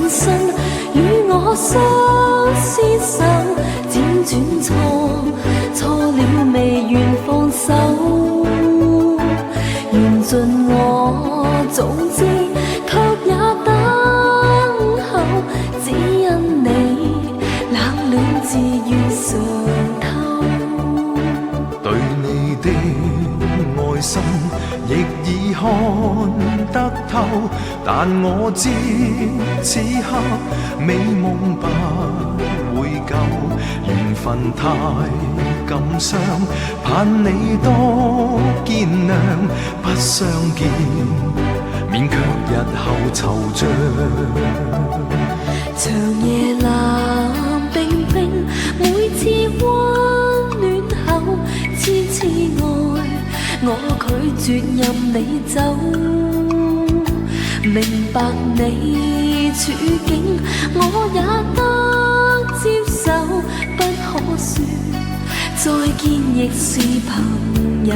身，與我相廝守，輾轉錯了未願放手，緣盡我早知，卻也等候，只因你冷暖自如常透。對你的愛心亦已看得透，但我知此刻美夢不會夠，緣分太感傷，盼你多見諒，不相見免卻日後惆悵。長夜冷冰冰，每次溫暖後痴痴愛，我拒絕任你走，明白你處境我也得接受，不可說再見亦是朋友。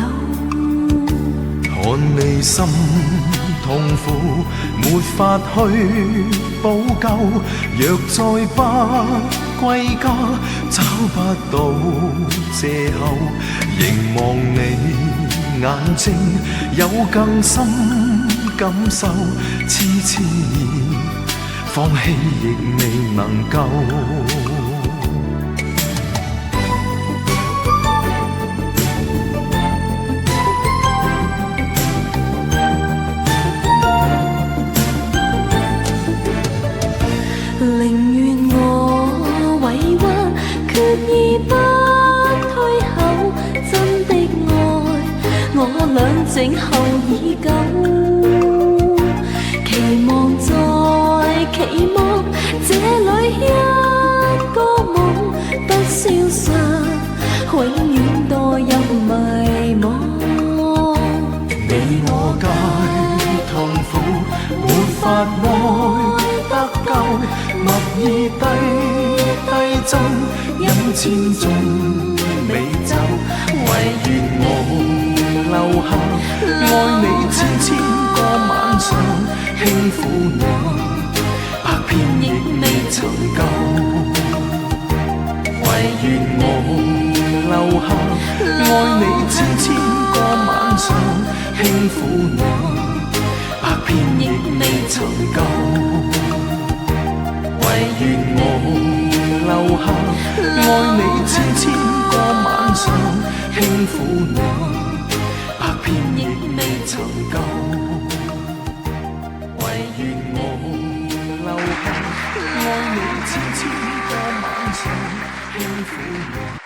看你心痛苦，沒法去補救，若再不歸家，找不到藉口，凝望你眼睛有更深感受，痴痴放棄亦未能夠。寧願我委屈，決意不退後，真的愛我倆靜候已久，期望再期望，這裏一個夢不消失，永遠墮入迷惘。你我皆痛苦，沒法愛得夠，默意低斟，飲千種美酒，唯願我留下，愛你千個晚上，輕撫你，百遍亦未曾夠。唯願我留下，愛你千個晚上，輕撫你，百遍亦未曾夠。唯願我留下，愛你千個晚上，輕撫你，百遍亦未曾夠。唯願我留下，愛你千個晚上，輕撫你。